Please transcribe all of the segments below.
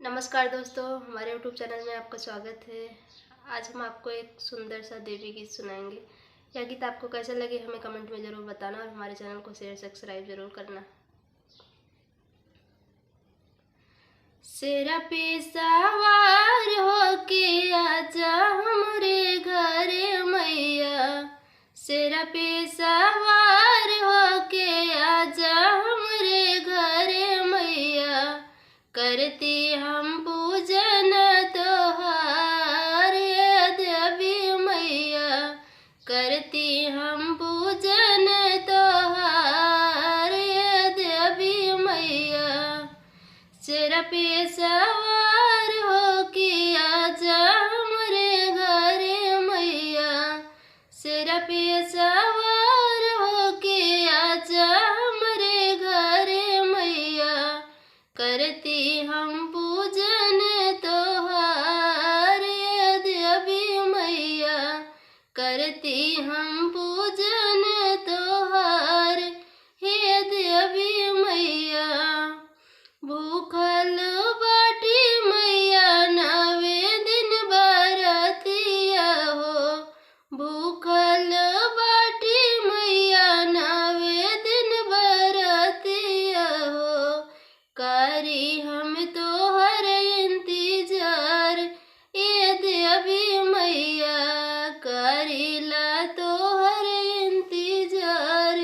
नमस्कार दोस्तों, हमारे यूट्यूब चैनल में आपका स्वागत है। आज हम आपको एक सुंदर सा देवी गीत सुनाएंगे। यह गीत आपको कैसा लगे हमें कमेंट में ज़रूर बताना और हमारे चैनल को शेयर सब्सक्राइब ज़रूर करना। शेरा पे सवार होके आजा हमरे घरे मैया, शेरा पे सवार होके आजा हमरे घरे मैया, करती हम पूजन तोहार देवी मैया, करती हम पूजन तोहार देवी मैया, शेरा पे सवार होके आजा हमरे घरे मैया, शेरा पे सवार होके आजा हमरे घरे मैया, करती हम पूजन तोहार देवी मैया, करती हम पूजन तोहार हे देवी मैया। भूखल बाटी मैया नवे दिन बरतिया हो, भूखल बाटी मैया नवे दिन बरतिया हो, करी हम तोहर इंतजार ए देवी मैया, करीला तोहर इंतजार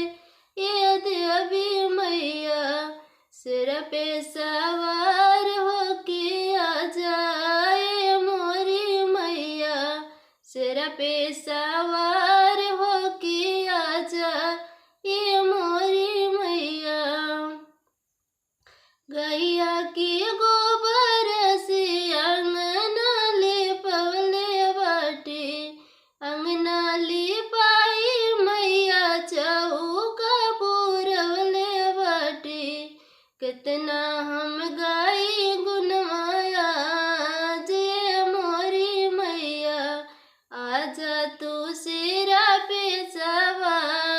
ए देवी मैया, सिर पे सवार होके आ जाए मोरी मैया, सिर पे सवार होके आ जाए मोरी मैया। गैया की गोबर से अंगना लिपवले बाटे, अंगना लिपाई मैया चौका पुरवले बाटे, कितना हम गाई गुनवाया जे मोरी मैया, आजा तू सिरा पे सवार